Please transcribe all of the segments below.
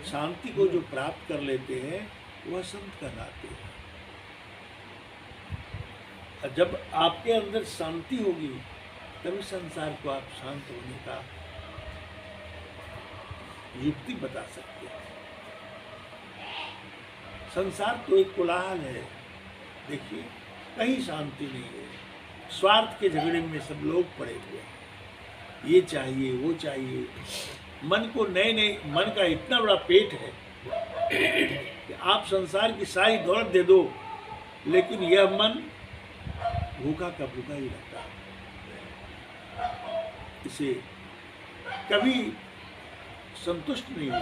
शांति को जो प्राप्त कर लेते हैं वह संत कहलाते हैं। और जब आपके अंदर शांति होगी तभी संसार को आप शांत होने का युक्ति बता सकते हैं। संसार तो एक कोलाहल है, देखिए कहीं शांति नहीं है। स्वार्थ के झगड़े में सब लोग पड़े हुए हैं, ये चाहिए वो चाहिए। मन को नए नए, मन का इतना बड़ा पेट है कि आप संसार की सारी दौलत दे दो लेकिन यह मन भूखा का भूखा ही रहता है। इसे कभी संतुष्ट नहीं हुआ।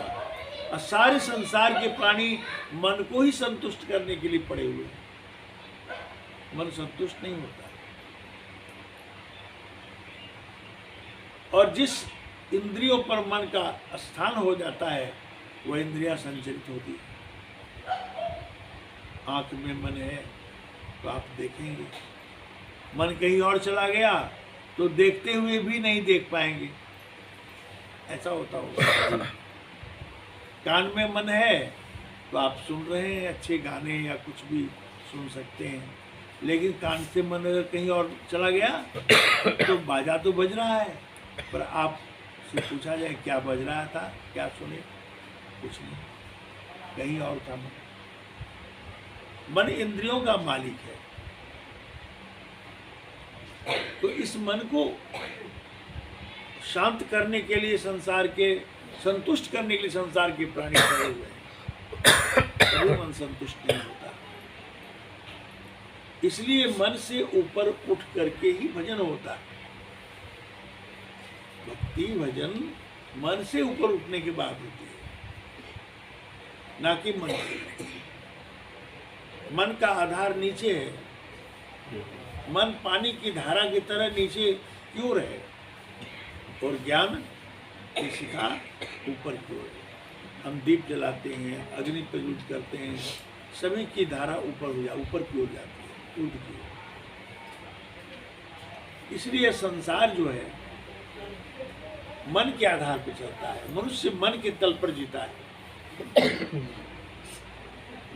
और सारे संसार के प्राणी मन को ही संतुष्ट करने के लिए पड़े हुए हैं, मन संतुष्ट नहीं होता। और जिस इंद्रियों पर मन का स्थान हो जाता है वह इंद्रियां संचरित होती है। आंख में मन है तो आप देखेंगे, मन कहीं और चला गया तो देखते हुए भी नहीं देख पाएंगे, ऐसा होता होगा। कान में मन है तो आप सुन रहे हैं अच्छे गाने या कुछ भी सुन सकते हैं, लेकिन कान से मन अगर कहीं और चला गया तो बाजा तो बज रहा है पर आप से पूछा जाए क्या बज रहा था, क्या सुने, कुछ नहीं, कहीं और था मन। मन इंद्रियों का मालिक है। तो इस मन को शांत करने के लिए संसार के, संतुष्ट करने के लिए संसार के प्राणी खड़े हुए हैं, कभी मन संतुष्ट नहीं होता। इसलिए मन से ऊपर उठ करके ही भजन होता है। भक्ति भजन मन से ऊपर उठने के बाद होती है, ना कि मन से। मन का आधार नीचे है, मन पानी की धारा की तरह नीचे क्यों रहे और ज्ञान की शिखा ऊपर क्यों रहे। हम दीप जलाते हैं, अग्नि प्रज्वलित करते हैं, सभी की धारा ऊपर हो जाए, ऊपर क्यों जाती है, उल्ट क्यों। इसलिए संसार जो है मन के आधार पर चलता है। मनुष्य मन के तल पर जीता है।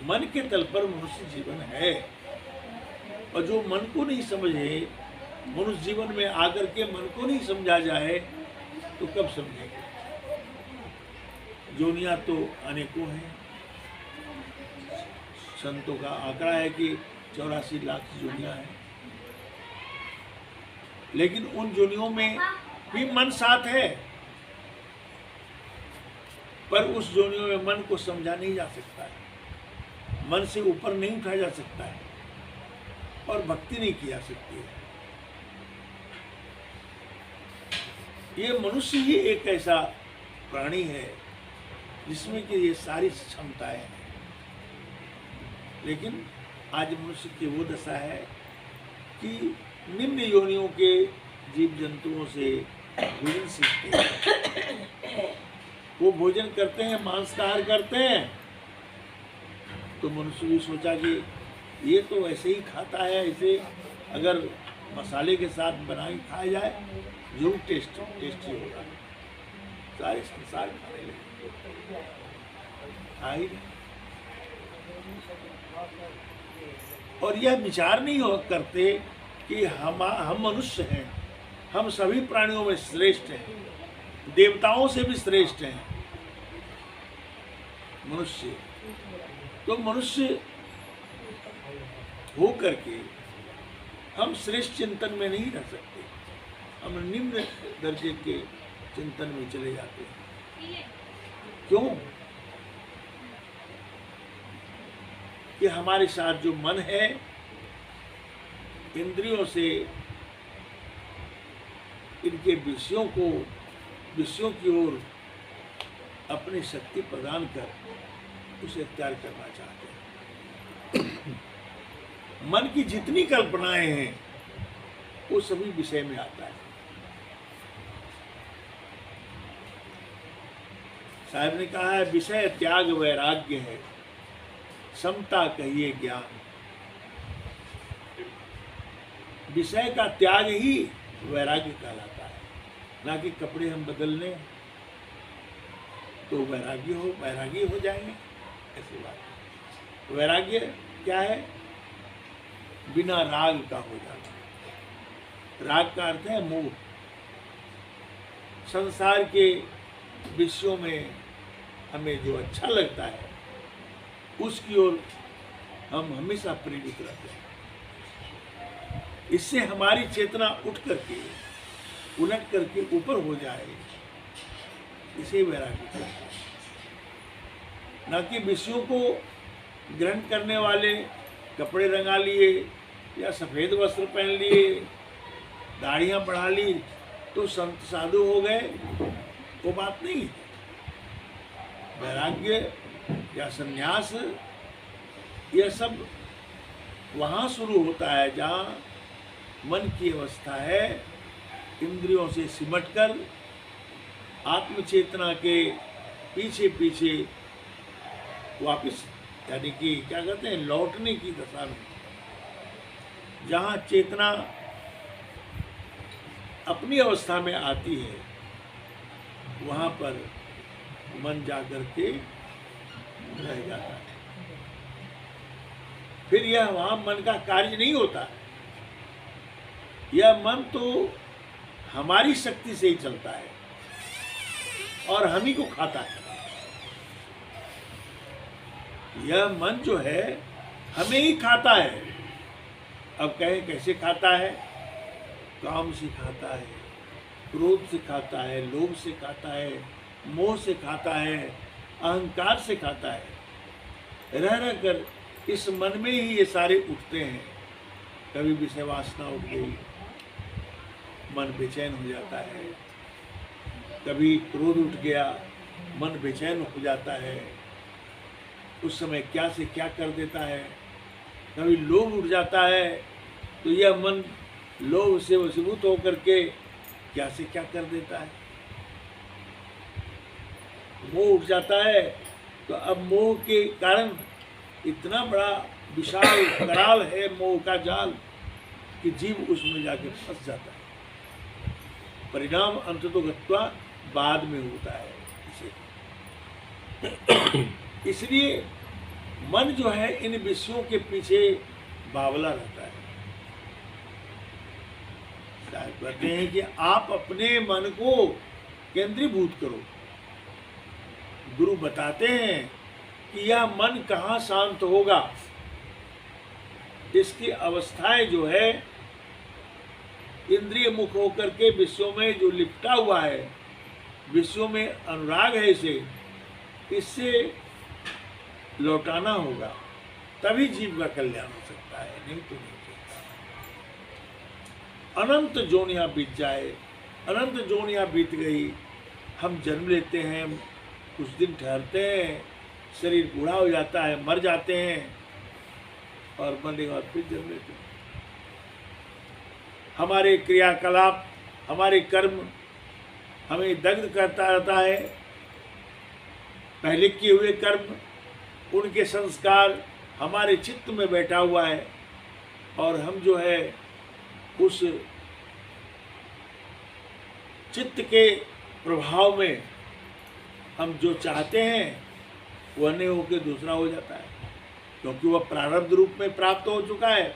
मन के तल पर मनुष्य जीवन है। और जो मन को नहीं समझे, मनुष्य जीवन में आकर के मन को नहीं समझा जाए तो कब समझेंगे। जोनियां तो अनेकों हैं। संतों का आंकड़ा है कि 84 लाख जोनियां हैं, लेकिन उन जोनियों में भी मन साथ है, पर उस जोनियों में मन को समझा नहीं जा सकता है, मन से ऊपर नहीं उठाया जा सकता है और भक्ति नहीं की जा सकती है। ये मनुष्य ही एक ऐसा प्राणी है जिसमें कि ये सारी क्षमताएं हैं, लेकिन आज मनुष्य की वो दशा है कि निम्न योनियों के जीव जंतुओं से भोजन सीखते हैं। वो भोजन करते हैं, मांसाहार करते हैं, तो मनुष्य भी सोचा कि ये तो ऐसे ही खाता है, इसे अगर मसाले के साथ बना के खाया जाए जरूर टेस्टी होगा। सारे संसार खाने लगे, खा ही नहीं। और यह विचार नहीं हो करते कि हम मनुष्य हैं, हम सभी प्राणियों में श्रेष्ठ हैं, देवताओं से भी श्रेष्ठ हैं मनुष्य। तो मनुष्य हो करके हम श्रेष्ठ चिंतन में नहीं रह सकते, हम निम्न दर्जे के चिंतन में चले जाते हैं। क्यों? कि हमारे साथ जो मन है इंद्रियों से इनके विषयों की ओर अपनी शक्ति प्रदान कर उसे अख्तियार करना चाहते हैं। मन की जितनी कल्पनाएं हैं वो सभी विषय में आता है। साहब ने कहा है विषय त्याग वैराग्य है, समता कहिए ज्ञान। विषय का त्याग ही वैराग्य कहलाता है, ना कि कपड़े हम बदलने, तो वैरागी हो जाएंगे। ऐसी बात। वैराग्य क्या है? बिना राग का हो जाना। राग का अर्थ है मोह। संसार के विषयों में हमें जो अच्छा लगता है उसकी ओर हम हमेशा प्रेरित रहते हैं। इससे हमारी चेतना उठ करके उलट करके ऊपर हो जाए, इसे वैराग्य कहते हैं। न कि विषयों को ग्रहण करने वाले कपड़े रंगा लिए या सफ़ेद वस्त्र पहन लिए, दाढ़ियाँ बढ़ा ली तो संत साधु हो गए, वो बात नहीं है। वैराग्य या संन्यास यह सब वहाँ शुरू होता है जहाँ मन की अवस्था है इंद्रियों से सिमटकर आत्मचेतना के पीछे पीछे वापस, यानी कि क्या कहते हैं, लौटने की दशा में, जहाँ चेतना अपनी अवस्था में आती है वहाँ पर मन जाकर के रह जाता है। फिर यह वहाँ मन का कार्य नहीं होता। यह मन तो हमारी शक्ति से ही चलता है और हम ही को खाता है। यह मन जो है हमें ही खाता है। अब कहें कैसे खाता है? काम से खाता है, क्रोध से खाता है, लोभ से खाता है, मोह से खाता है, अहंकार से खाता है। रह रह कर इस मन में ही ये सारे उठते हैं। कभी विषय वासना उठ गई, मन बेचैन हो जाता है। कभी क्रोध उठ गया, मन बेचैन हो जाता है। उस समय क्या से क्या कर देता है। कभी लोभ उठ जाता है तो यह मन लोभ से वशीभूत होकर के क्या से क्या कर देता है। मोह उठ जाता है तो अब मोह के कारण इतना बड़ा विशाल कराल है मोह का जाल कि जीव उसमें जाके फंस जाता है। परिणाम अंततोगत्वा बाद में होता है इसे। इसलिए मन जो है इन विषयों के पीछे बावला रहता है। कहते हैं कि आप अपने मन को केंद्रीभूत करो। गुरु बताते हैं कि यह मन कहाँ शांत होगा। इसकी अवस्थाएं जो है इंद्रिय मुख होकर के विषयों में जो लिपटा हुआ है, विषयों में अनुराग है, इससे लौटाना होगा, तभी जीव का कल्याण हो सकता है, नहीं तो नहीं सकता। अनंत जोनियां बीत जाए, अनंत जोनियां बीत गई, हम जन्म लेते हैं, कुछ दिन ठहरते हैं, शरीर बूढ़ा हो जाता है, मर जाते हैं और मरने के बाद फिर जन्म लेते हैं। हमारे क्रियाकलाप, हमारे कर्म हमें दग्ध करता रहता है। पहले किए हुए कर्म, उनके संस्कार हमारे चित्त में बैठा हुआ है और हम जो है उस चित्त के प्रभाव में हम जो चाहते हैं वह नहीं होकर दूसरा हो जाता है, क्योंकि वह प्रारब्ध रूप में प्राप्त हो चुका है।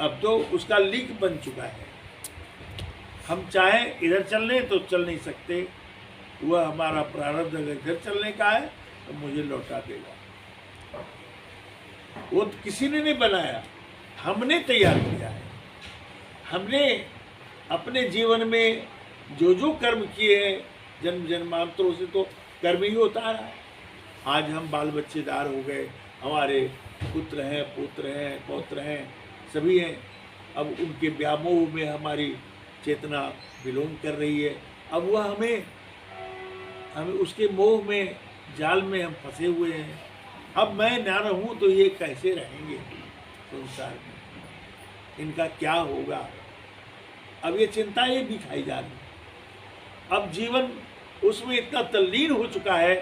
अब तो उसका लीक बन चुका है। हम चाहें इधर चलने तो चल नहीं सकते। वह हमारा प्रारब्ध अगर इधर चलने का है तो मुझे लौटा देगा। वो किसी ने नहीं बनाया, हमने तैयार किया है। हमने अपने जीवन में जो जो कर्म किए हैं, जन्म जन्मांतरों से तो कर्म ही होता है। आज हम बाल बच्चेदार हो गए, हमारे पुत्र हैं, पुत्र हैं, पौत्र हैं, सभी हैं। अब उनके व्यामोह में हमारी चेतना विलोम कर रही है। अब वह हमें उसके मोह में, जाल में हम फंसे हुए हैं। अब मैं ना रहूं तो ये कैसे रहेंगे संसार में, इनका क्या होगा। अब ये चिंता ये दिखाई जा रही। अब जीवन उसमें इतना तल्लीन हो चुका है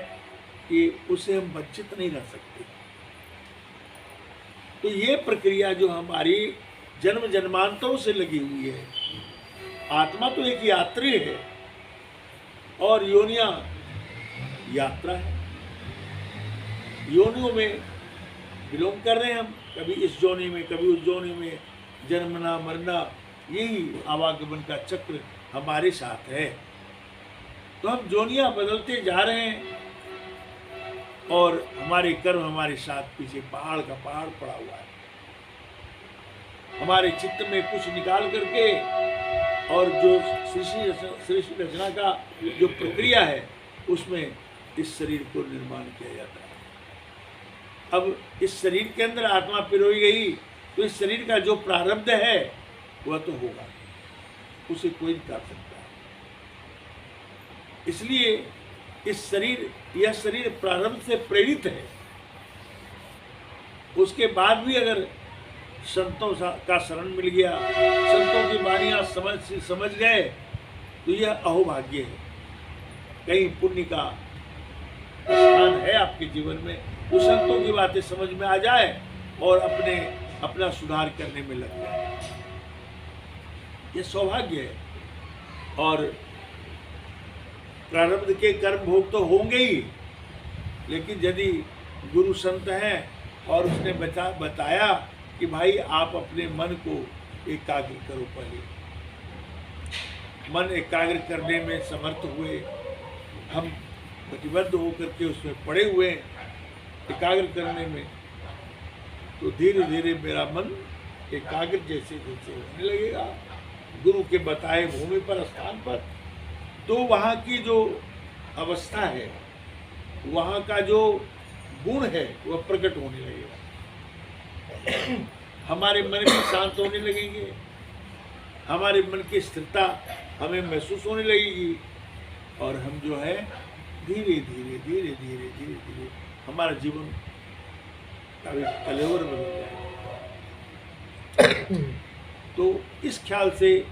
कि उससे हम वंचित नहीं रह सकते। तो ये प्रक्रिया जो हमारी जन्म जन्मांतरों से लगी हुई है, आत्मा तो एक यात्री है और योनियां यात्रा है। योनियों में बिलोंग कर रहे हैं हम, कभी इस जोनी में कभी उस जोनी में, जन्मना मरना, यही आवागमन का चक्र हमारे साथ है। तो हम जोनियां बदलते जा रहे हैं और हमारे कर्म हमारे साथ पीछे पहाड़ का पहाड़ पड़ा हुआ है। हमारे चित्त में कुछ निकाल करके और जो सृष्टि रचना का जो प्रक्रिया है उसमें इस शरीर को निर्माण किया जाता है। अब इस शरीर के अंदर आत्मा पिरोई गई तो इस शरीर का जो प्रारब्ध है वह तो होगा, उसे कोई नहीं काट सकता है। इसलिए यह शरीर प्रारब्ध से प्रेरित है। उसके बाद भी अगर संतों का शरण मिल गया, संतों की वाणियां समझ गए तो यह अहोभाग्य है। कहीं पुण्य का स्थान है आपके जीवन में, तो संतों की बातें समझ में आ जाए और अपना सुधार करने में लग जाए, यह सौभाग्य है। और प्रारब्ध के कर्म भोग तो होंगे ही, लेकिन यदि गुरु संत हैं और उसने बताया कि भाई आप अपने मन को एकाग्र करो, पहले मन एकाग्र करने में समर्थ हुए, हम प्रतिबद्ध होकर के उसमें पड़े हुए एकाग्र करने में, तो धीरे धीरे मेरा मन एकाग्र जैसे जैसे होने लगेगा गुरु के बताए भूमि पर, स्थान पर, तो वहाँ की जो अवस्था है, वहाँ का जो गुण है वह प्रकट होने लगेगा। हमारे मन भी शांत होने लगेंगे, हमारे मन की स्थिरता हमें महसूस होने लगेगी और हम जो है धीरे धीरे धीरे धीरे धीरे धीरे हमारा जीवन कलेवर बदल जाएगा। तो इस ख्याल से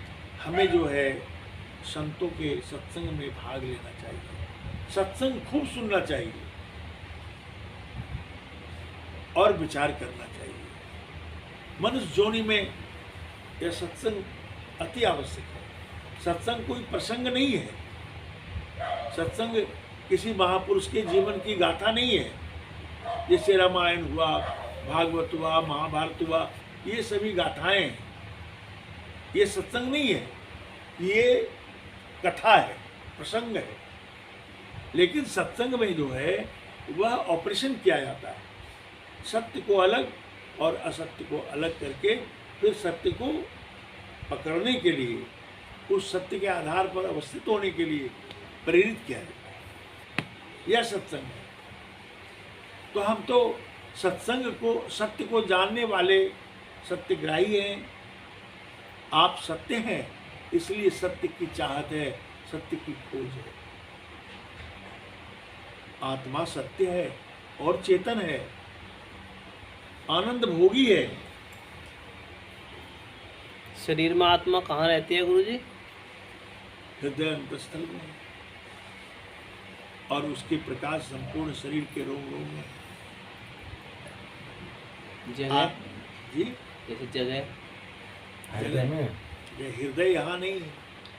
हमें जो है संतों के सत्संग में भाग लेना चाहिए, सत्संग खूब सुनना चाहिए और विचार करना चाहिए। मनुष्य जोनी में यह सत्संग अति आवश्यक है। सत्संग कोई प्रसंग नहीं है, सत्संग किसी महापुरुष के जीवन की गाथा नहीं है। जैसे रामायण हुआ, भागवत हुआ, महाभारत हुआ, ये सभी गाथाएं हैं, ये सत्संग नहीं है, ये कथा है, प्रसंग है। लेकिन सत्संग में जो है वह ऑपरेशन किया जाता है, सत्य को अलग और असत्य को अलग करके फिर सत्य को पकड़ने के लिए, उस सत्य के आधार पर अवस्थित होने के लिए प्रेरित किया जाता है, यह सत्संग है। तो हम तो सत्संग को, सत्य को जानने वाले सत्यग्राही हैं। आप सत्य हैं, इसलिए सत्य की चाहत है, सत्य की खोज है। आत्मा सत्य है और चेतन है, आनंद भोगी है। शरीर में आत्मा कहाँ रहती है गुरुजी? हृदय अंतस्थल में, और उसके प्रकाश संपूर्ण शरीर के रोग रोग में। जगह जी, जैसे जगह हृदय में, ये हृदय यहाँ नहीं है,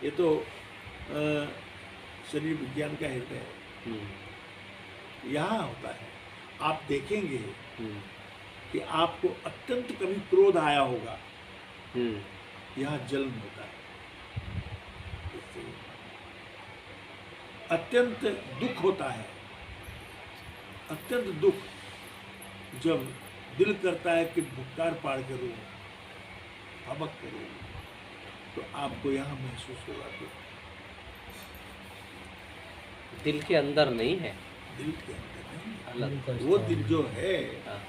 ये तो शरीर विज्ञान का हृदय है, यहाँ होता है। आप देखेंगे कि आपको अत्यंत कभी क्रोध आया होगा, यहाँ जन्म होता है। अत्यंत दुख होता है, अत्यंत दुख, जब दिल करता है कि भुक्कार पाड़ के रो, भबक के रो, तो आपको यहाँ महसूस होगा। दिल के अंदर नहीं है, दिल के अंदर नहीं, अलग वो दिल जो है, हाँ,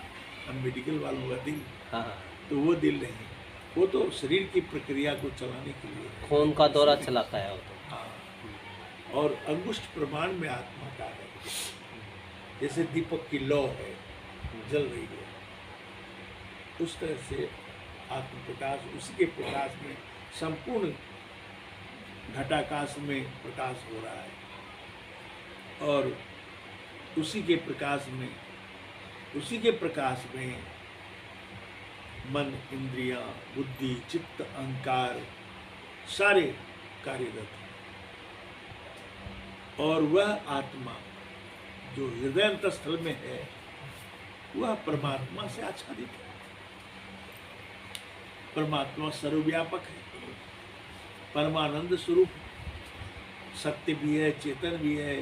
हम मेडिकल वालों का दिल, हाँ, हाँ, तो वो दिल नहीं, वो तो शरीर की प्रक्रिया को चलाने के लिए, खून का दौरा चलाता है वो तो। हाँ, और अंगुष्ठ प्रमाण में आत्मा का है, जैसे दीपक की लौ है, जल रही है, उस तरह से आत्म प्रकाश, उसी के प्रकाश में संपूर्ण घटाकाश में प्रकाश हो रहा है, और उसी के प्रकाश में मन, इंद्रियां, बुद्धि, चित्त, अहंकार सारे कार्यरत हैं। और वह आत्मा जो हृदय अंतस्थल में है वह परमात्मा से आच्छादित है। परमात्मा सर्वव्यापक है, परमानंद स्वरूप है, सत्य भी है, चेतन भी है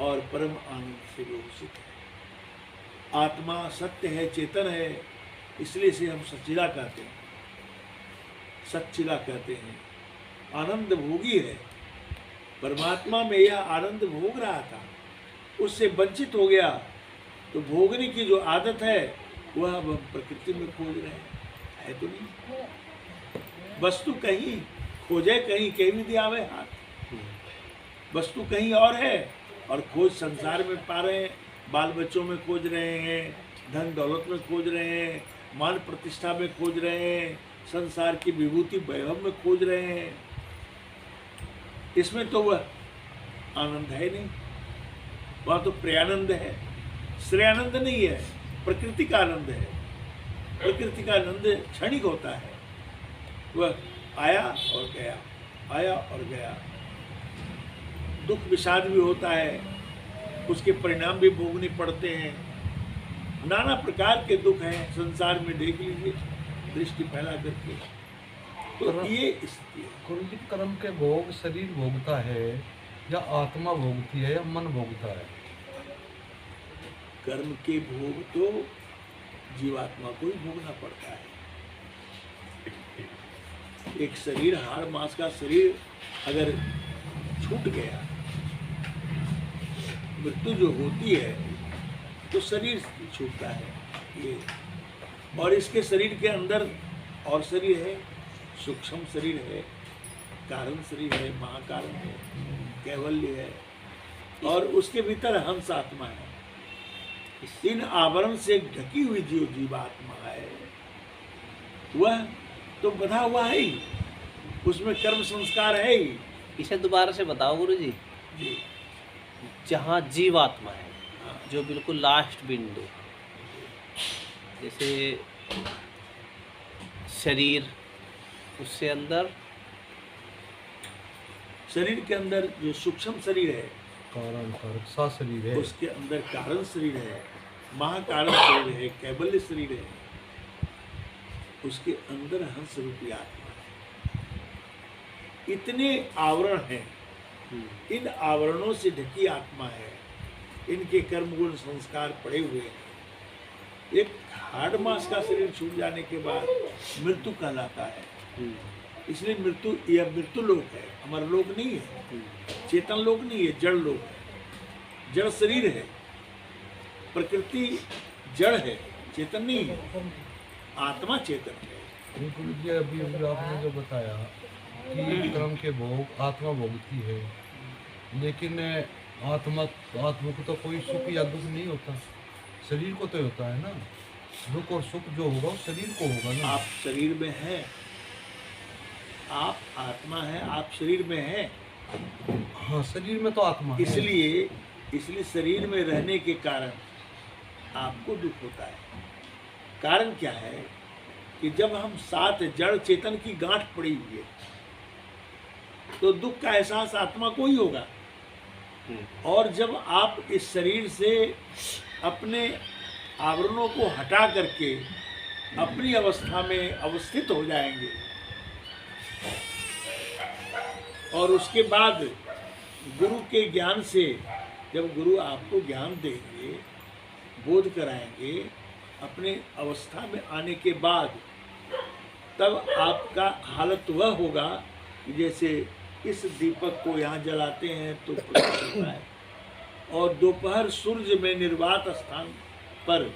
और परम आनंद से विभूषित है। आत्मा सत्य है, चेतन है, इसलिए इसे हम सच्चिदा कहते हैं, सच्चिदा कहते हैं। आनंद भोगी है, परमात्मा में यह आनंद भोग रहा था, उससे वंचित हो गया, तो भोगने की जो आदत है वह अब हम प्रकृति में खोज रहे हैं, है तो नहीं। वस्तु कहीं खोजे कहीं भी दिया हुए हाथ, वस्तु कहीं और है और खोज संसार में पा रहे हैं, बाल बच्चों में खोज रहे हैं, धन दौलत में खोज रहे हैं, मान प्रतिष्ठा में खोज रहे हैं, संसार की विभूति वैभव में खोज रहे हैं। इसमें तो वह आनंद है नहीं, वह तो प्रियानंद है, श्रेयानंद नहीं है, प्रकृति का आनंद है। प्रकृति का आनंद क्षणिक होता है, वह आया और गया, आया और गया। दुख विषाद भी होता है, उसके परिणाम भी भोगने पड़ते हैं। नाना प्रकार के दुख हैं संसार में, देख लीजिए दृष्टि फैला करके। तो ये स्थिति है। गुरु जी, कर्म के भोग शरीर भोगता है या आत्मा भोगती है या मन भोगता है? कर्म के भोग तो जीवात्मा को ही भोगना पड़ता है। एक शरीर, हाड़ मांस का शरीर अगर छूट गया, मृत्यु जो होती है तो शरीर छूटता है ये। और इसके शरीर के अंदर और शरीर है, सूक्ष्म शरीर है, कारण शरीर है, महाकारण है, कैवल्य है, और उसके भीतर हंस आत्मा है। इन आवरण से ढकी हुई जो जीवात्मा है वह तो बधा हुआ है ही, उसमें कर्म संस्कार है ही। इसे दोबारा से बताओ गुरु जी। जी, जहाँ जीवात्मा है, जो बिल्कुल लास्ट बिंदु, जैसे शरीर, उससे अंदर शरीर के अंदर जो सूक्ष्म शरीर है कारण कारक सा शरीर है, उसके अंदर कारण शरीर है, महाकारण शरीर है, कैवल्य शरीर है, उसके अंदर हंस रूपी आत्मा है। इतने आवरण हैं, इन आवरणों से ढकी आत्मा है, इनके कर्म गुण संस्कार पड़े हुए हैं। एक हाड़ मांस का शरीर छूट जाने के बाद मृत्यु कहलाता है। इसलिए मृत्यु, यह मृत्यु लोक है, अमर लोक नहीं है, चेतन लोक नहीं है, जड़ लोक है। जड़ शरीर है, प्रकृति जड़ है, चेतन नहीं है, आत्मा चेतन है। गुरु जी, अभी आपने जो बताया कि कर्म के भोग आत्मा भोगती है, लेकिन आत्मा को तो कोई सुख या दुख नहीं होता, शरीर को तो होता है ना। दुख और सुख जो होगा वो शरीर को होगा ना। आप शरीर में हैं, आप आत्मा है, आप शरीर में हैं। हाँ, शरीर में तो आत्मा है। इसलिए शरीर में रहने के कारण आपको दुख होता है। कारण क्या है कि जब हम साथ जड़ चेतन की गांठ पड़ी हुई है तो दुख का एहसास आत्मा को ही होगा। और जब आप इस शरीर से अपने आवरणों को हटा करके अपनी अवस्था में अवस्थित हो जाएंगे और उसके बाद गुरु के ज्ञान से, जब गुरु आपको ज्ञान देंगे, बोध कराएंगे, अपने अवस्था में आने के बाद तब आपका हालत वह होगा कि जैसे इस दीपक को यहाँ जलाते हैं तो प्रकाश होता है, और दोपहर सूर्य में निर्वात स्थान पर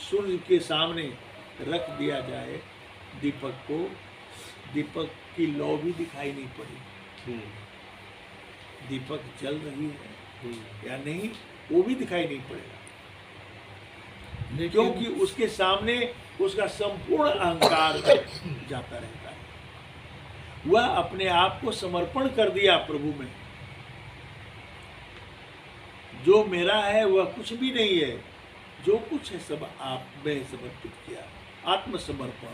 सूर्य के सामने रख दिया जाए दीपक को, दीपक की लौ भी दिखाई नहीं पड़ी, दीपक जल रही है या नहीं वो भी दिखाई नहीं पड़ेगा, क्योंकि उसके सामने उसका संपूर्ण अहंकार जाता रहता है। वह अपने आप को समर्पण कर दिया प्रभु में, जो मेरा है वह कुछ भी नहीं है, जो कुछ है सब आप में समर्पित किया, आत्मसमर्पण।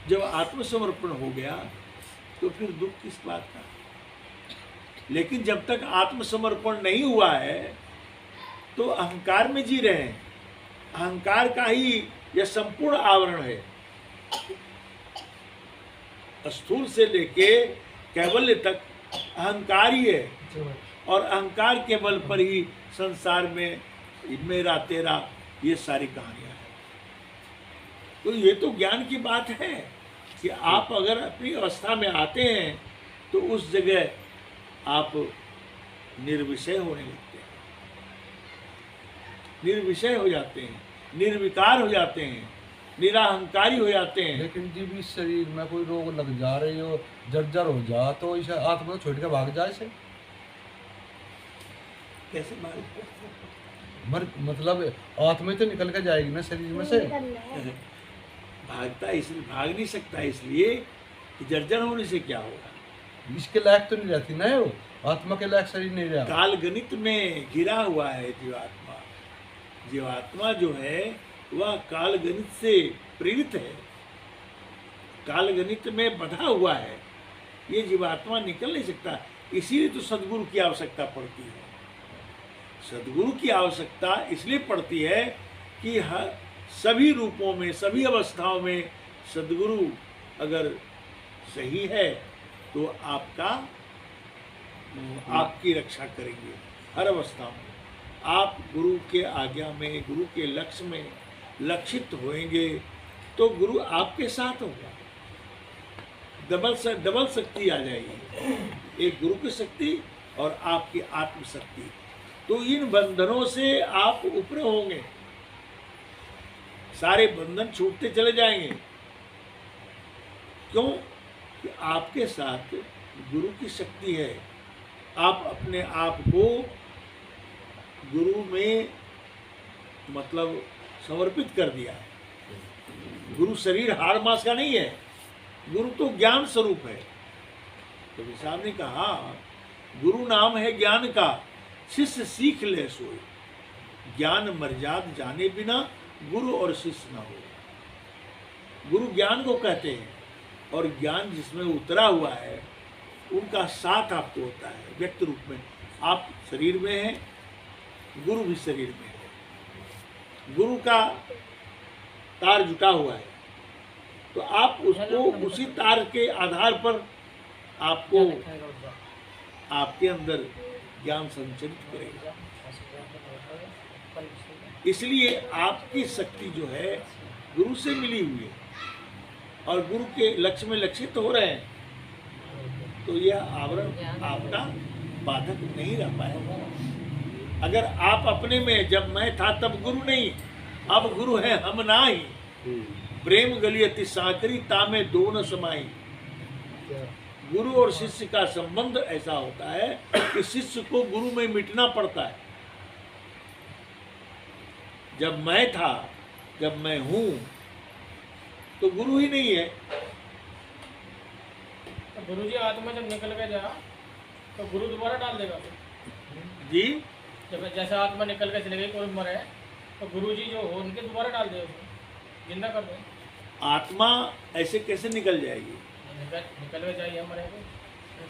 जब आत्मसमर्पण हो गया तो फिर दुख किस बात का। लेकिन जब तक आत्मसमर्पण नहीं हुआ है तो अहंकार में जी रहे हैं। अहंकार का ही यह संपूर्ण आवरण है। स्थूल से लेके कैवल्य तक अहंकार ही है, और अहंकार के बल पर ही संसार में मेरा तेरा ये सारी कहानियां हैं। तो ये तो ज्ञान की बात है कि आप अगर अपनी अवस्था में आते हैं तो उस जगह आप निर्विषय होने लगते हैं, निर्विषय हो जाते हैं, निर्विकार हो जाते हैं, निराहंकारी हो जाते हैं। लेकिन जब इस शरीर में कोई रोग लग जा रही हो, जर्जर हो जा, तो इस आत्मा को छोड़ के भाग जाए से कैसे मालूम? मतलब आत्मा तो निकल के जाएगी ना शरीर में से। भागता इसलिए भाग नहीं सकता, इसलिए कि जर्जर होने से क्या होगा? इसके लायक तो नहीं रहती ना वो, आत्मा के लायक शरीर नहीं रहा। काल गणित में घिरा हुआ है जीवात्मा। जीवात्मा जो है वह काल गणित से प्रेरित है, काल गणित में बंधा हुआ है। ये जीवात्मा निकल नहीं सकता। इसीलिए तो सदगुरु की आवश्यकता पड़ती है। सदगुरु की आवश्यकता इसलिए पड़ती है कि हर सभी रूपों में, सभी अवस्थाओं में सदगुरु अगर सही है तो आपकी रक्षा करेंगे हर अवस्था में। आप गुरु के आज्ञा में, गुरु के लक्ष्य में लक्षित होएंगे तो गुरु आपके साथ होगा। डबल शक्ति आ जाएगी, एक गुरु की शक्ति और आपकी आत्मशक्ति। तो इन बंधनों से आप ऊपर होंगे, सारे बंधन छूटते चले जाएंगे। क्यों? कि आपके साथ गुरु की शक्ति है। आप अपने आप को गुरु में मतलब समर्पित कर दिया है। गुरु शरीर हाड़ मांस का नहीं है, गुरु तो ज्ञान स्वरूप है। तो साहब ने कहा गुरु नाम है ज्ञान का, शिष्य सीख ले सोए। ज्ञान मर्याद जाने बिना गुरु और शिष्य ना हो। गुरु ज्ञान को कहते हैं, और ज्ञान जिसमें उतरा हुआ है उनका साथ आपको होता है व्यक्त रूप में। आप शरीर में हैं, गुरु भी शरीर में है। गुरु का तार जुटा हुआ है, तो आप उसको उसी तार के आधार पर आपको आपके अंदर ज्ञान संचरित करेगा। इसलिए आपकी शक्ति जो है गुरु से मिली हुई है और गुरु के लक्ष्य में लक्षित हो रहे हैं, तो यह आवरण आपका बाधक नहीं रह पाएगा। अगर आप अपने में, जब मैं था तब गुरु नहीं, अब गुरु है हम ना ही। प्रेम गलियति साकरी तामे दो न समाई। गुरु और शिष्य का संबंध ऐसा होता है कि शिष्य को गुरु में मिटना पड़ता है। जब मैं था, जब मैं हूं, तो गुरु ही नहीं है। तो गुरु जी आत्मा जब निकल के जा तो गुरु दोबारा डाल देगा जी। जब जैसे आत्मा निकल के चले गई, कोई मरे तो गुरु जी जो हो उनके दोबारा डाल दे, जिंदा कर दे। आत्मा ऐसे कैसे निकल जाएगी? निकल के जाइए मरेंगे।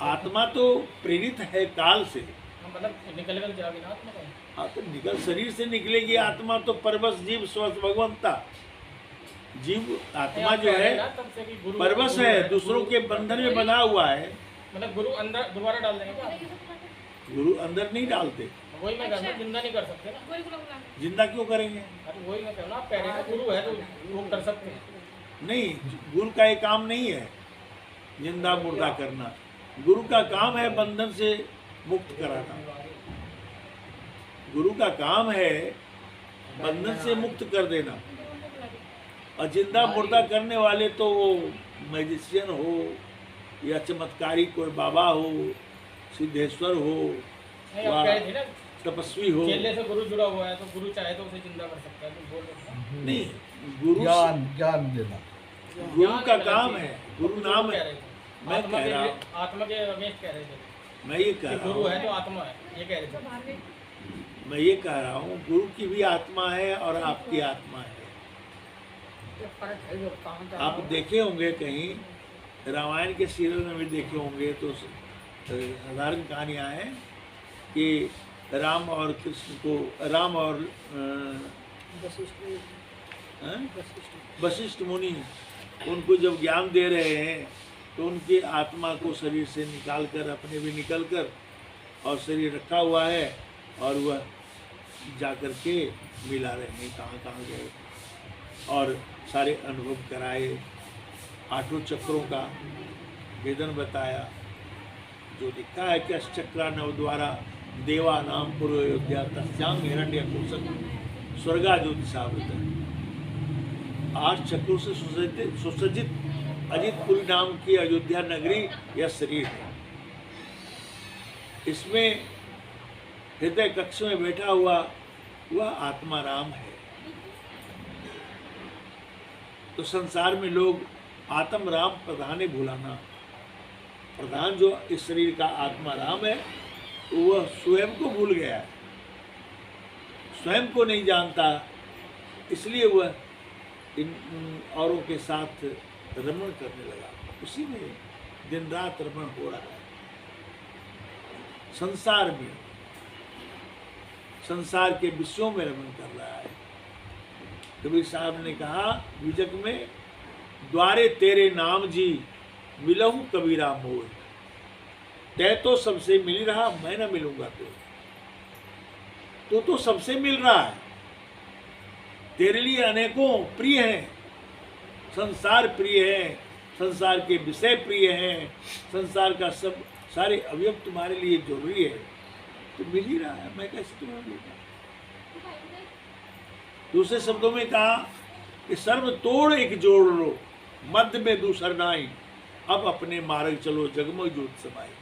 आत्मा तो प्रेरित है काल से। मतलब निकल कर जाएगी ना आत्मा का। हाँ, तो निकल शरीर से निकलेगी आत्मा तो परवश जीव स्वस्थ भगवंता। जीव आत्मा जो है परवश है, दूसरों के बंधन में बना हुआ है। मतलब गुरु अंदर दोबारा डाल देंगे क्या? गुरु अंदर नहीं डालते। वही मैं कहना, जिंदा नहीं कर सकते ना। जिंदा क्यों करेंगे? अरे वही मैं कहना, आप कह रहे हैं गुरु है तो वो कर सकते हैं। नहीं, गुरु का ये काम नहीं है जिंदा मुर्दा करना। गुरु का काम है बंधन से मुक्त कराना। गुरु का काम है बंधन से मुक्त कर देना। और जिंदा मुर्दा करने वाले तो वो मैजिशियन हो या चमत्कारी कोई बाबा हो, सिद्धेश्वर हो, तपस्वी हो। चेले से गुरु जुड़ा हुआ है तो गुरु चाहे तो उसे जिंदा कर सकता है। तो बोल रहे नहीं, गुरु ज्ञान देना गुरु का काम है। गुरु नाम है। मैं आत्मा कह रहा हूँ, आत्मा के अगेंस्ट कह रहे थे मैं ये कह रहा गुरु है हूँ, तो आत्मा है, ये कह रहे थे। मैं ये कह रहा हूँ, गुरु की भी आत्मा है और आपकी आत्मा है। आप देखे होंगे कहीं रामायण के सीरियल में भी देखे होंगे, तो साधारण कहानियाँ हैं कि राम और कृष्ण को, राम और वशिष्ठ मुनि उनको जब ज्ञान दे रहे हैं तो उनकी आत्मा को शरीर से निकाल कर, अपने भी निकल कर, और शरीर रखा हुआ है और वह जा कर के मिला रहे हैं कहाँ कहाँ गए, और सारे अनुभव कराए, 8 चक्रों का वेदन बताया, जो लिखा है कि अष्टचक्रा नवद्वारा देवा नाम पूर्व अयोध्या तस्याम हिरण्य कोशक स्वर्गा ज्योतिषावृत। 8 चक्रों से सुसज्जित अजितपुरी नाम की अयोध्या नगरी यह शरीर है। इसमें हृदय कक्ष में बैठा हुआ वह आत्मा राम है। तो संसार में लोग आत्म राम प्रधान भुलाना, प्रधान जो इस शरीर का आत्मा राम है वह स्वयं को भूल गया है, स्वयं को नहीं जानता, इसलिए वह इन औरों के साथ रमण करने लगा, उसी में दिन रात रमण हो रहा है। संसार में, संसार के विषयों में रमण कर रहा है। कबीर साहब ने कहा विजक में, द्वारे तेरे नाम जी मिलहूं कबीरा मोर, तय तो सबसे मिल रहा मैं न मिलूंगा तो सबसे मिल रहा है, तेरे लिए अनेकों प्रिय हैं, संसार प्रिय है, संसार के विषय प्रिय हैं, संसार का सब सारे अवयव तुम्हारे लिए जरूरी है, तो मिल ही रहा है, मैं कैसे तुम्हें मिलूंगा। दूसरे शब्दों में कहा कि सर्व तोड़ एक जोड़ लो, मध्य में दूसर नाई, अब अपने मार्ग चलो जगमग ज्योत समाई।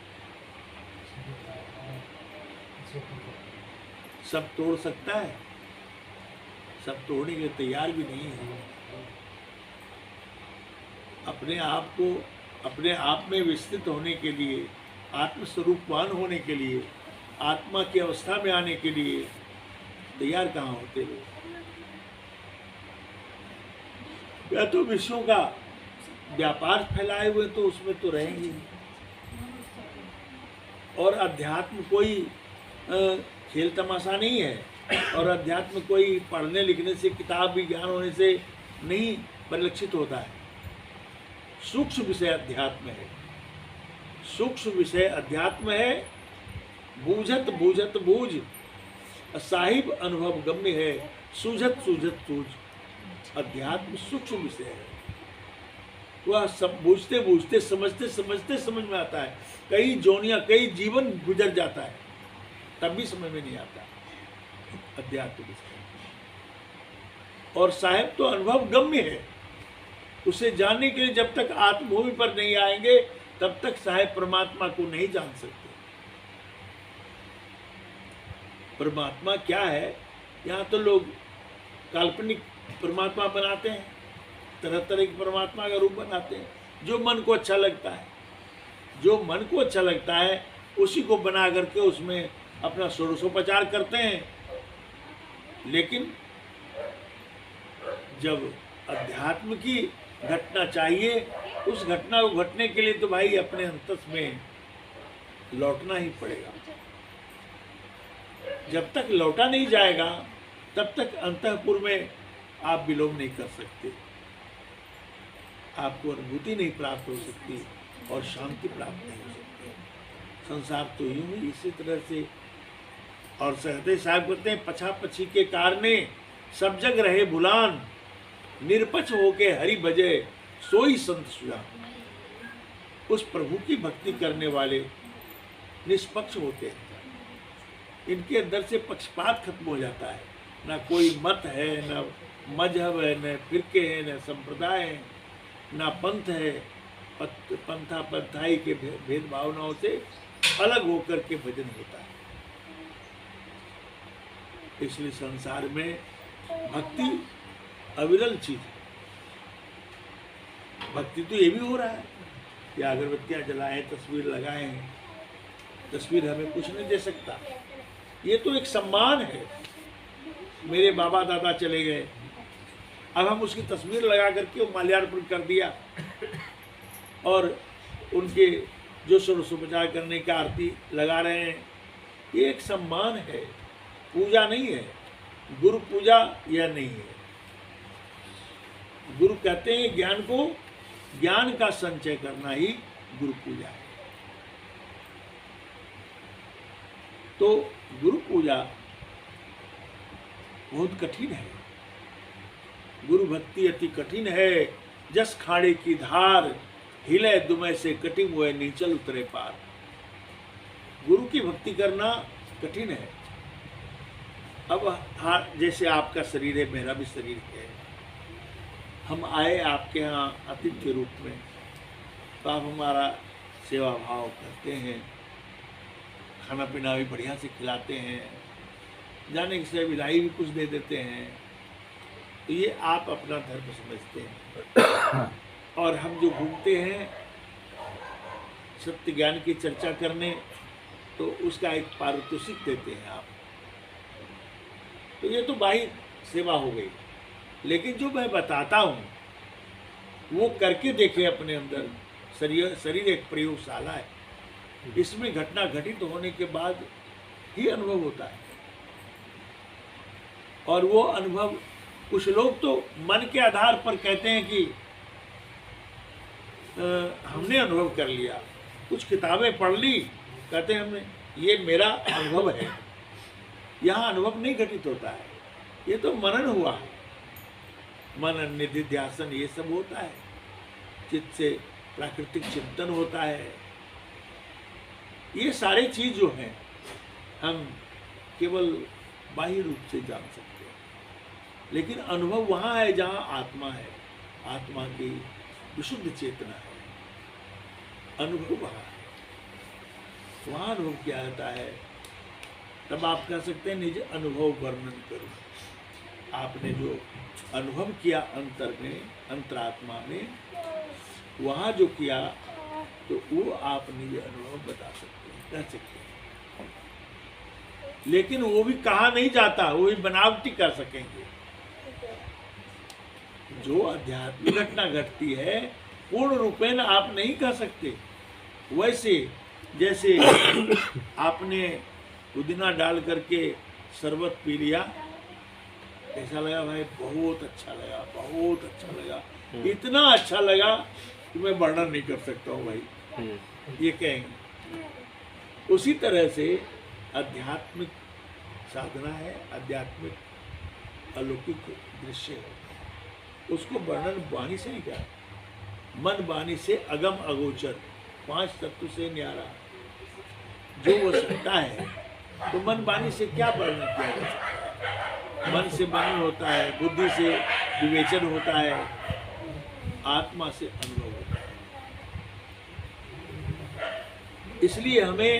सब तोड़ सकता है, सब तोड़ने के तैयार भी नहीं है। अपने आप को अपने आप में विस्तृत होने के लिए, आत्मस्वरूपवान होने के लिए, आत्मा की अवस्था में आने के लिए तैयार कहाँ होते लोग। या तो विषयों का व्यापार फैलाए हुए तो उसमें तो रहेंगे, और अध्यात्म कोई खेल तमाशा नहीं है, और अध्यात्म कोई पढ़ने लिखने से, किताब विज्ञान होने से नहीं परिलक्षित होता है। सूक्ष्म विषय अध्यात्म है, सूक्ष्म विषय अध्यात्म है। बूझत बूझत बूझ, साहिब अनुभव गम्य है, सूझत सूझत सूझ। अध्यात्म सूक्ष्म विषय है, वह सब बूझते बूझते, समझते समझते समझ में आता है। कई जोनियां, कई जीवन गुजर जाता है, तब भी समझ में नहीं आता अध्यात्म विषय। और साहिब तो अनुभव गम्य है, उसे जानने के लिए जब तक आत्मभूमि पर नहीं आएंगे तब तक साहिब परमात्मा को नहीं जान सकते। परमात्मा क्या है, यहाँ तो लोग काल्पनिक परमात्मा बनाते हैं, तरह तरह के परमात्मा का रूप बनाते हैं, जो मन को अच्छा लगता है, जो मन को अच्छा लगता है उसी को बना करके उसमें अपना षोडशोपचार करते हैं। लेकिन जब अध्यात्म की घटना चाहिए, उस घटना को घटने के लिए तो भाई अपने अंतस में लौटना ही पड़ेगा। जब तक लौटा नहीं जाएगा तब तक अंतःपुर में आप विलोम नहीं कर सकते, आपको अनुभूति नहीं प्राप्त हो सकती और शांति प्राप्त नहीं हो सकती। संसार तो यूं ही इसी तरह से। और सहते साहब कहते हैं, पछा पछी के कारणे सब जग रहे भुलान, निरपक्ष होके हरि भजे सोई संत सुजान। उस प्रभु की भक्ति करने वाले निष्पक्ष होते हैं, इनके अंदर से पक्षपात खत्म हो जाता है। ना कोई मत है, न मजहब है, न फिरके हैं, न संप्रदाय है, ना पंथ है। पंथा पंथाई के भेद भावनाओं से अलग होकर के भजन होता है। इसलिए संसार में भक्ति अविरल चीज है। भक्ति तो ये भी हो रहा है कि अगरबत्तियां जलाएं, तस्वीर लगाएं, तस्वीर हमें कुछ नहीं दे सकता, ये तो एक सम्मान है। मेरे बाबा दादा चले गए, अब हम उसकी तस्वीर लगा करके वो माल्यार्पण कर दिया और उनके जो षोडशोपचार करने का आरती लगा रहे हैं, ये एक सम्मान है, पूजा नहीं है। गुरु पूजा यह नहीं है। गुरु कहते हैं ज्ञान को, ज्ञान का संचय करना ही गुरु पूजा है। तो गुरु पूजा बहुत कठिन है। गुरु भक्ति अति कठिन है, जस खाड़े की धार, हिले दुमै से कटी हुए नीचल उतरे पार। गुरु की भक्ति करना कठिन है। अब जैसे आपका शरीर है, मेरा भी शरीर है, हम आए आपके यहाँ अतिथि के रूप में, तो आप हमारा सेवा भाव करते हैं, खाना पीना भी बढ़िया से खिलाते हैं, जाने से विदाई भी कुछ दे देते हैं, तो ये आप अपना धर्म समझते हैं। और हम जो घूमते हैं सत्य ज्ञान की चर्चा करने, तो उसका एक पारितोषिक देते हैं आप। तो ये तो बाह्य सेवा हो गई। लेकिन जो मैं बताता हूँ वो करके देखे अपने अंदर। शरीर एक प्रयोगशाला है, इसमें घटना घटित होने के बाद ही अनुभव होता है। और वो अनुभव कुछ लोग तो मन के आधार पर कहते हैं कि हमने अनुभव कर लिया, कुछ किताबें पढ़ ली, कहते हैं हमने, ये मेरा अनुभव है। यहाँ अनुभव नहीं घटित होता है, ये तो मनन हुआ है। मनन, निधिध्यासन, ये सब होता है। चित्त से प्राकृतिक चिंतन होता है। ये सारे चीज जो हैं हम केवल बाह्य रूप से जान सकते हैं, लेकिन अनुभव वहाँ है जहाँ आत्मा है, आत्मा की विशुद्ध चेतना है। अनुभव वहाँ है, वहाँ अनुभव किया जाता है। तब आप कह सकते हैं निज अनुभव वर्णन करो। आपने जो अनुभव किया अंतर में, अंतरात्मा में, वहाँ जो किया, तो वो आप निज अनुभव बता सकते हैं, कह सकते हैं। लेकिन वो भी कहा नहीं जाता, वो भी बनावटी कर सकेंगे। जो आध्यात्मिक घटना घटती है पूर्ण रूपेण आप नहीं कह सकते। वैसे जैसे आपने पुदीना डाल करके शरबत पी लिया, ऐसा लगा भाई बहुत अच्छा लगा, बहुत अच्छा लगा, इतना अच्छा लगा कि मैं वर्णन नहीं कर सकता हूँ भाई, ये कहेंगे। उसी तरह से आध्यात्मिक साधना है, आध्यात्मिक अलौकिक दृश्य है, उसको वर्णन वाणी से नहीं किया। मन वाणी से अगम अगोचर, 5 तत्व से न्यारा जो वो सकता है, तो मन वाणी से क्या वर्णन किया जा सकता है। मन से मनन होता है, बुद्धि से विवेचन होता है, आत्मा से अनुभव होता है। इसलिए हमें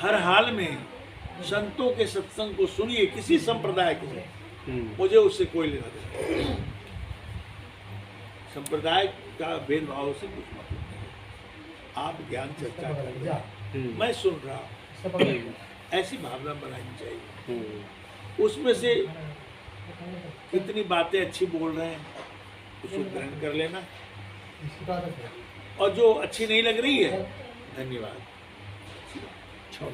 हर हाल में संतों के सत्संग को सुनिए, किसी संप्रदाय के, मुझे उससे कोई लेना देना नहीं। संप्रदाय का भेदभाव से कुछ मतलब नहीं। आप ज्ञान चर्चा कर रहे हैं, मैं सुन रहा हूँ, ऐसी भावना बनानी चाहिए। उसमें से कितनी बातें अच्छी बोल रहे हैं उसको ग्रहण कर लेना, और जो अच्छी नहीं लग रही है धन्यवाद, छोड़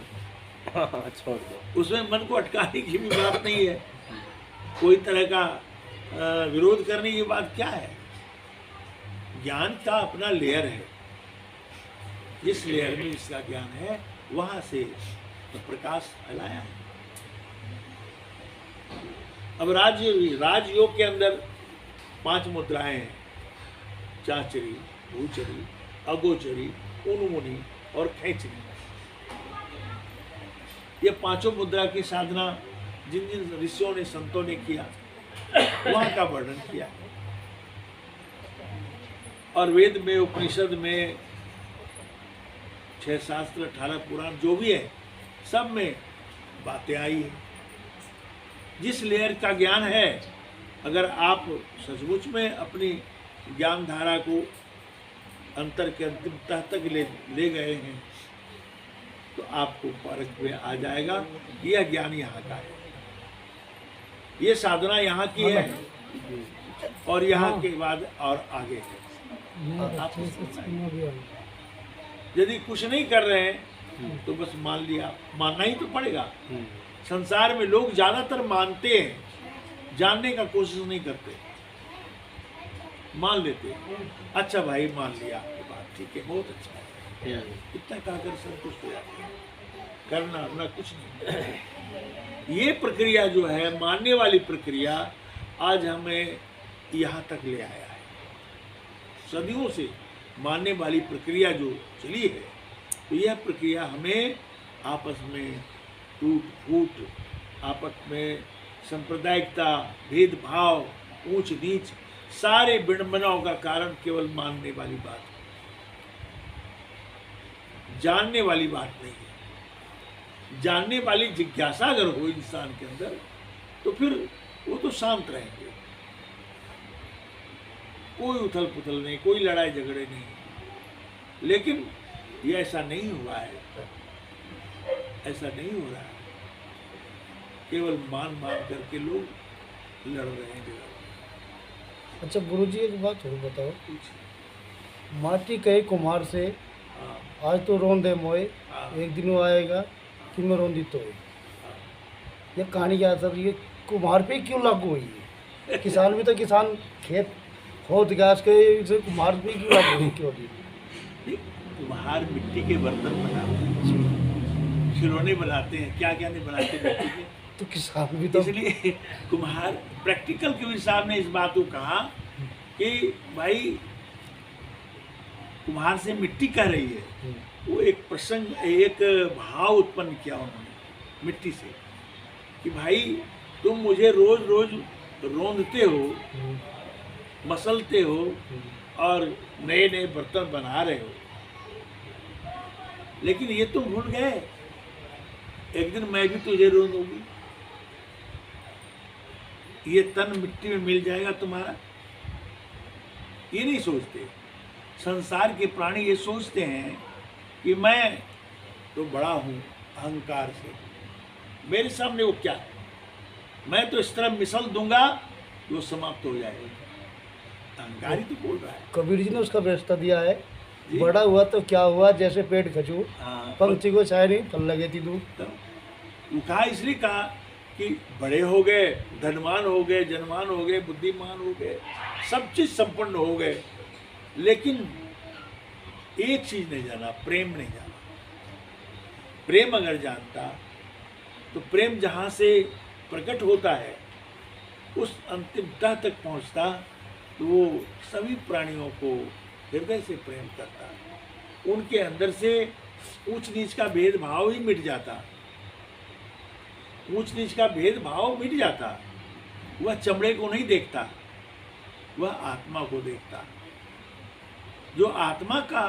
दो। उसमें मन को अटकाने की भी बात नहीं है। कोई तरह का विरोध करने की बात क्या है। ज्ञान का अपना लेयर है, जिस लेयर में इसका ज्ञान है वहां से तो प्रकाश फैलाया है। अब राजयोग के अंदर 5 मुद्राएं हैं, चाचरी, भूचरी, अगोचरी, उन्मुनी और खेचरी। ये 5 मुद्रा की साधना जिन जिन ऋषियों ने, संतों ने किया, वहां का वर्णन किया। और वेद में, उपनिषद में, 6 शास्त्र, 18 पुराण जो भी है, सब में बातें आई है। जिस लेयर का ज्ञान है, अगर आप सचमुच में अपनी ज्ञान धारा को अंतर के अंतिम तह तक ले गए हैं, तो आपको परख में आ जाएगा यह ज्ञान यहाँ का है, ये साधना यहाँ की है, और यहाँ के बाद और आगे है। यदि कुछ नहीं कर रहे हैं तो बस मान लिया, मानना ही तो पड़ेगा। हम्म, संसार में लोग ज्यादातर मानते हैं, जानने का कोशिश नहीं करते, मान लेते हैं। अच्छा भाई मान लिया आपकी बात, ठीक है, बहुत अच्छा है, इतना कहकर संतुष्ट हो जाते हैं, करना अपना कुछ नहीं। ये प्रक्रिया जो है, मानने वाली प्रक्रिया, आज हमें यहाँ तक ले आया है। सदियों से मानने वाली प्रक्रिया जो चली है, तो यह प्रक्रिया हमें आपस में टूट फूट, आपस में सांप्रदायिकता, भेदभाव, ऊंच नीच, सारे विडंबनाओं का कारण केवल मानने वाली बात है, जानने वाली बात नहीं है। जानने वाली जिज्ञासा अगर हो इंसान के अंदर, तो फिर वो तो शांत रहेंगे, कोई उथल पुथल नहीं, कोई लड़ाई झगड़े नहीं। लेकिन ये ऐसा नहीं हुआ है, ऐसा नहीं हो रहा है, केवल मान मान करके लोग लड़ रहे हैं जगह। अच्छा गुरुजी एक बात और बताओ, कुछ माटी कहे कुम्हार से हाँ, आज तो रोंदे मोए, हाँ, एक दिन वो आएगा कि मैं रोंदी तो ये कहानी क्या सर, ये कुम्हार पे क्यों लागू हुई है? किसान भी तो किसान खेत खोद घास के इसे कुम्हार पे क्यों लागू हुई, क्यों दी? ये कुम्हार मिट्टी के बर्तन बनाते हैं, खिलौने बनाते हैं, क्या क्या नहीं बनाते मिट्टी के। तो किसान भी तो इसलिए कुम्हार प्रैक्टिकल कबीर साहब ने इस बात को कहा कि भाई कुम्हार से मिट्टी कह रही है, वो एक प्रसंग, एक भाव उत्पन्न किया उन्होंने मिट्टी से, कि भाई तुम मुझे रोज रोज रोंदते हो, मसलते हो और नए नए बर्तन बना रहे हो, लेकिन ये तुम भूल गए एक दिन मैं भी तुझे रोंदूंगी, ये तन मिट्टी में मिल जाएगा तुम्हारा। ये नहीं सोचते, संसार के प्राणी ये सोचते हैं कि मैं तो बड़ा हूँ अहंकार से, मेरे सामने वो क्या है, मैं तो इस तरह मिसल दूंगा कि वो समाप्त हो जाएगा। अहंकार ही तो बोल रहा है। कबीर जी ने उसका व्यवस्था दिया है, जी। बड़ा हुआ तो क्या हुआ, जैसे पेट खचू, हाँ, पंक्ति को छाया नहीं, फल लगे थी दूध। तो वो कहा, इसलिए कहा कि बड़े हो गए, धनवान हो गए, जनवान हो गए, बुद्धिमान हो गए, सब चीज संपन्न हो गए, लेकिन एक चीज नहीं जाना, प्रेम नहीं जाना। प्रेम अगर जानता तो प्रेम जहाँ से प्रकट होता है उस अंतिम तह तक पहुँचता, तो वो सभी प्राणियों को हृदय से प्रेम करता, उनके अंदर से ऊंच नीच का भेदभाव ही मिट जाता, ऊंच नीच का भेदभाव मिट जाता। वह चमड़े को नहीं देखता, वह आत्मा को देखता। जो आत्मा का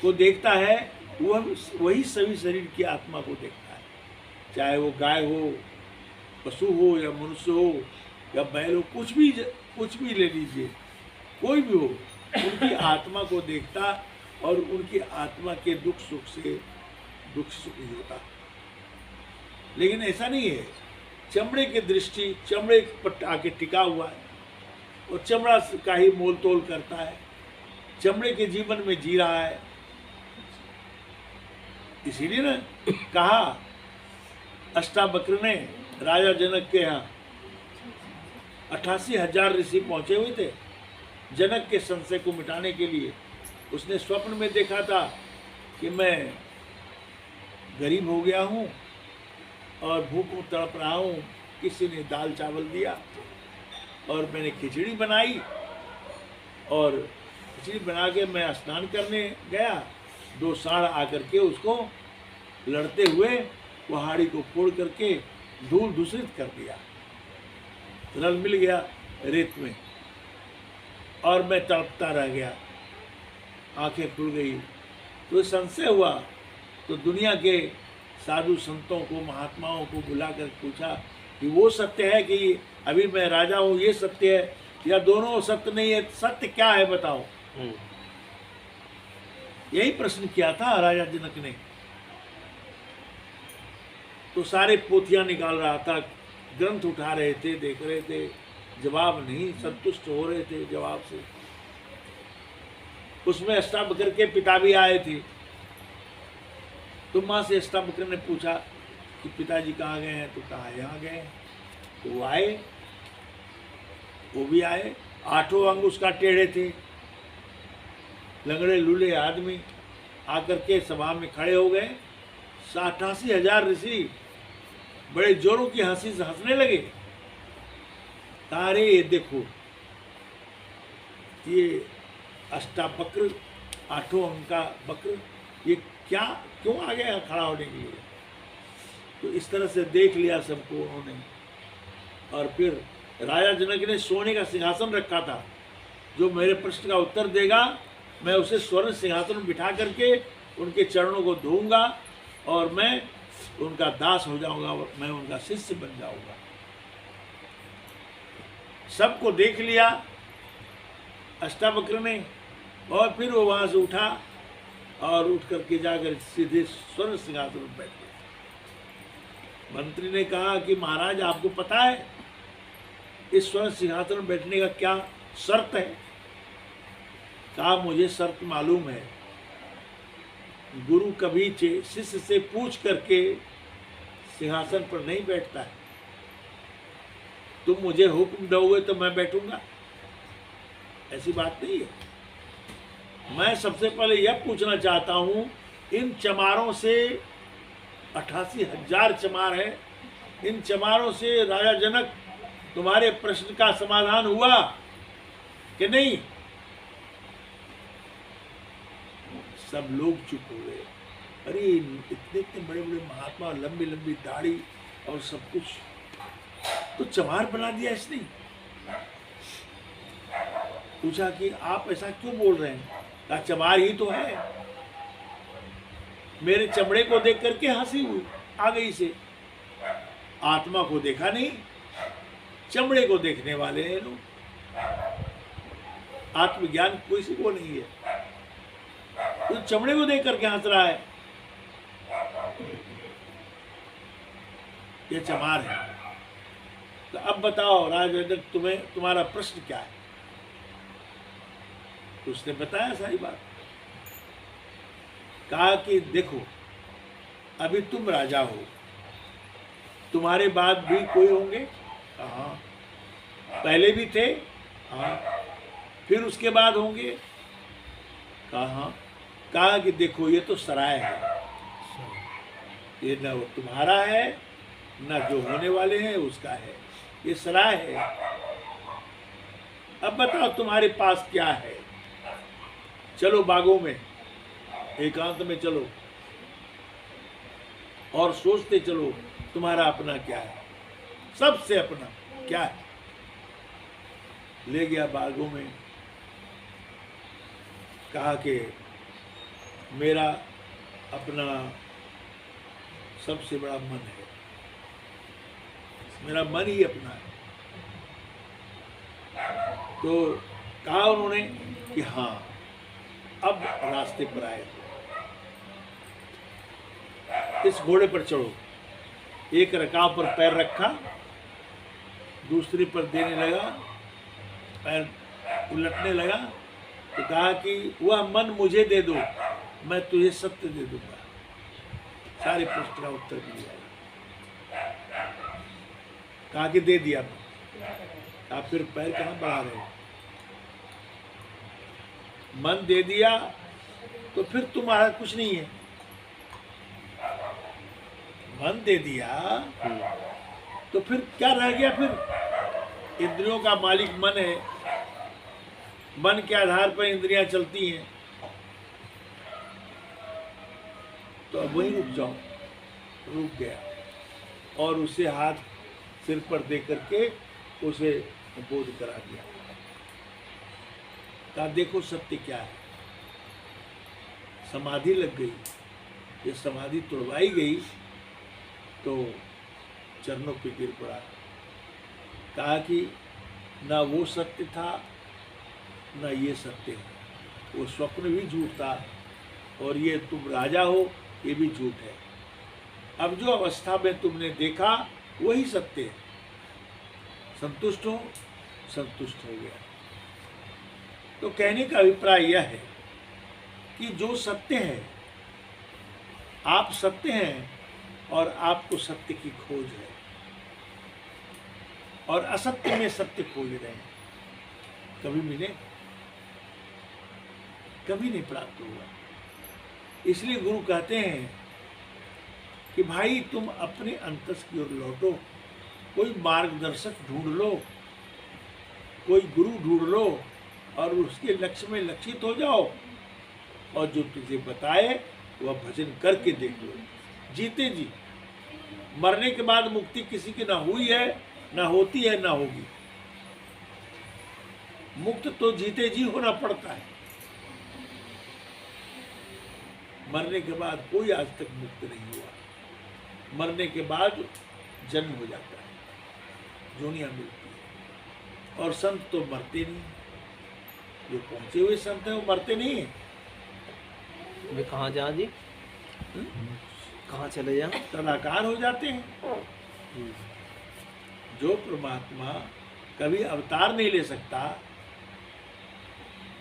को देखता है वह वही सभी शरीर की आत्मा को देखता है, चाहे वो गाय हो, पशु हो या मनुष्य हो या बैल हो, कुछ भी ले लीजिए, कोई भी हो, उनकी आत्मा को देखता और उनकी आत्मा के दुख सुख से दुख सुख नहीं होता। लेकिन ऐसा नहीं है, चमड़े की दृष्टि चमड़े पर आके टिका हुआ है और चमड़ा का ही मोल तोल करता है, चमड़े के जीवन में जी रहा है। इसीलिए ना कहा, अष्टावक्र ने राजा जनक के यहाँ 88,000 ऋषि पहुंचे हुए थे जनक के संशय को मिटाने के लिए। उसने स्वप्न में देखा था कि मैं गरीब हो गया हूँ और भूख तड़प रहा हूँ, किसी ने दाल चावल दिया और मैंने खिचड़ी बनाई, और खिचड़ी बना के मैं स्नान करने गया, 2 सांड आकर के उसको लड़ते हुए पहाड़ी को फोड़ करके धूल दूषित कर दिया, रल मिल गया रेत में और मैं तड़पता रह गया, आंखें खुल गई। तो संशय हुआ, तो दुनिया के साधु संतों को, महात्माओं को बुलाकर पूछा कि वो सत्य है कि अभी मैं राजा हूँ ये सत्य है, या दोनों सत्य नहीं है, सत्य क्या है बताओ। यही प्रश्न किया था राजा जनक ने। तो सारे पोथियां निकाल रहा था, ग्रंथ उठा रहे थे, देख रहे थे, जवाब नहीं, संतुष्ट हो रहे थे जवाब से। उसमें अष्टावक्र के पिता भी आए थे, तो माँ से अष्टावक्र ने पूछा कि पिताजी कहाँ गए हैं, तो कहा यहाँ गए हैं। तो वो आए, वो भी आए, 8 अंग उसका टेढ़े थे, लंगड़े लूले आदमी आकर के सभा में खड़े हो गए। 88,000 ऋषि बड़े जोरों की हंसी से हंसने लगे। तारे ये देखो, ये अष्टावक्र 8 अंग का वक्र, ये क्या क्यों आ गया खड़ा होने के लिए। तो इस तरह से देख लिया सबको उन्होंने। और फिर राजा जनक ने सोने का सिंहासन रखा था, जो मेरे प्रश्न का उत्तर देगा मैं उसे स्वर्ण सिंहासन में बिठा करके उनके चरणों को धोऊंगा और मैं उनका दास हो जाऊंगा, मैं उनका शिष्य बन जाऊंगा। सबको देख लिया अष्टावक्र ने, और फिर वो वहां से उठा और उठ करके जाकर सीधे स्वर्ण सिंहासन में बैठ गया। मंत्री ने कहा कि महाराज आपको पता है इस स्वर्ण सिंहासन में बैठने का क्या शर्त है। कहा मुझे शर्त मालूम है, गुरु कभी शिष्य से पूछ करके सिंहासन पर नहीं बैठता है। तुम मुझे हुक्म दोगे तो मैं बैठूंगा, ऐसी बात नहीं है। मैं सबसे पहले यह पूछना चाहता हूं, इन चमारों से 88,000 चमार है, इन चमारों से राजा जनक तुम्हारे प्रश्न का समाधान हुआ कि नहीं। सब लोग चुप हो गए। अरे इतने इतने बड़े बड़े महात्मा, लंबी लंबी दाढ़ी और सब कुछ, तो चमार बना दिया इसने। पूछा कि आप ऐसा क्यों बोल रहे हैं। कहा चमार ही तो है, मेरे चमड़े को देख करके हंसी हुई आ गई से, आत्मा को देखा नहीं, चमड़े को देखने वाले हैं लोग। आत्मज्ञान कोई से को नहीं है, तो चमड़े को देख करके हंस रहा है, ये चमार है। तो अब बताओ राजा, तुम्हारा प्रश्न क्या है। तो उसने बताया सारी बात। कहा कि देखो अभी तुम राजा हो, तुम्हारे बाद भी कोई होंगे। हाँ। पहले भी थे। हाँ। फिर उसके बाद होंगे। कहा हाँ। कहा कि देखो ये तो सराय है, ये न तुम्हारा है न जो होने वाले हैं उसका है, ये सराय है। अब बताओ तुम्हारे पास क्या है। चलो बागों में एकांत में चलो और सोचते चलो तुम्हारा अपना क्या है, सबसे अपना क्या है। ले गया बागों में, कहा कि मेरा अपना सबसे बड़ा मन है, मेरा मन ही अपना है। तो कहा उन्होंने कि हाँ अब रास्ते पर आए, इस घोड़े पर चढ़ो। एक रकाब पर पैर रखा, दूसरी पर देने लगा, पैर उलटने लगा। तो कहा कि वह मन मुझे दे दो, मैं तुझे सत्य दे दूंगा। सारे प्रश्न का उत्तर दिया। कहा कि दे दिया। कहा फिर पैर कहाँ बढ़ा रहे हो। मन दे दिया तो फिर तुम्हारा कुछ नहीं है। मन दे दिया तो फिर क्या रह गया। फिर इंद्रियों का मालिक मन है, मन के आधार पर इंद्रियां चलती हैं। तो अब वहीं रुक जाओ। रुक गया और उसे हाथ सिर पर दे करके उसे बोध करा दिया। कहा देखो सत्य क्या है। समाधि लग गई। ये समाधि तोड़वाई गई तो चरणों पे गिर पड़ा। कहा कि ना वो सत्य था ना ये सत्य है, वो स्वप्न भी झूठ था और ये तुम राजा हो ये भी झूठ है। अब जो अवस्था में तुमने देखा वही सत्य है। संतुष्ट हो, संतुष्ट हो गया। तो कहने का अभिप्राय यह है कि जो सत्य है आप सत्य हैं और आपको सत्य की खोज है, और असत्य में सत्य खोज रहे हैं। कभी मिले? कभी नहीं प्राप्त हुआ। इसलिए गुरु कहते हैं कि भाई तुम अपने अंतस की ओर लौटो, कोई मार्गदर्शक ढूंढ लो, कोई गुरु ढूंढ लो और उसके लक्ष्य में लक्षित हो जाओ, और जो तुझे बताए वह भजन करके देख लो। जीते जी, मरने के बाद मुक्ति किसी की ना हुई है, ना होती है, ना होगी। मुक्त तो जीते जी होना पड़ता है। मरने के बाद कोई आज तक मुक्त नहीं हुआ। मरने के बाद जन्म हो जाता है, जोनियां मिलती है। और संत तो मरते नहीं, जो पहुंचे हुए संत हैं वो मरते नहीं है। वे कहाँ जाएं जी? कहाँ चले जाएं? तदाकार हो जाते हैं। जो परमात्मा कभी अवतार नहीं ले सकता,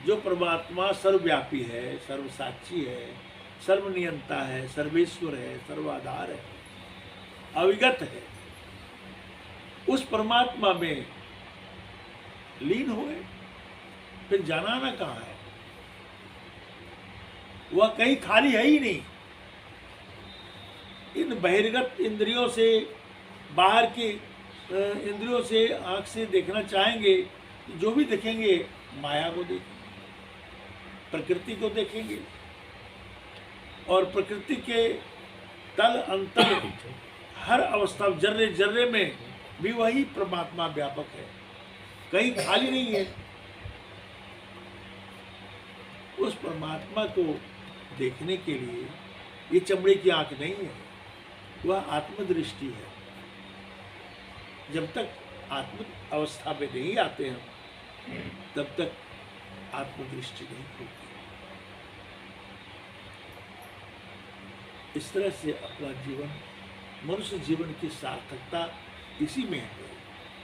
जो परमात्मा सर्वव्यापी है, सर्वसाक्षी है, सर्वनियंता है, सर्वेश्वर है, सर्वाधार है, अविगत है, उस परमात्मा में लीन हुए, फिर जाना ना कहाँ है? वह कहीं खाली है ही नहीं। इन बहिर्गत इंद्रियों से, बाहर के इंद्रियों से, आंख से देखना चाहेंगे, जो भी देखेंगे माया को देखेंगे, प्रकृति को देखेंगे, और प्रकृति के तल अंतर हर अवस्था, जर्रे जर्रे में भी वही परमात्मा व्यापक है, कहीं खाली नहीं है। उस परमात्मा को देखने के लिए ये चमड़े की आंख नहीं है, वह आत्मदृष्टि है। जब तक आत्म अवस्था में नहीं आते हम, तब तक आत्मदृष्टि नहीं होती। इस तरह से अपना जीवन, मनुष्य जीवन की सार्थकता इसी में है।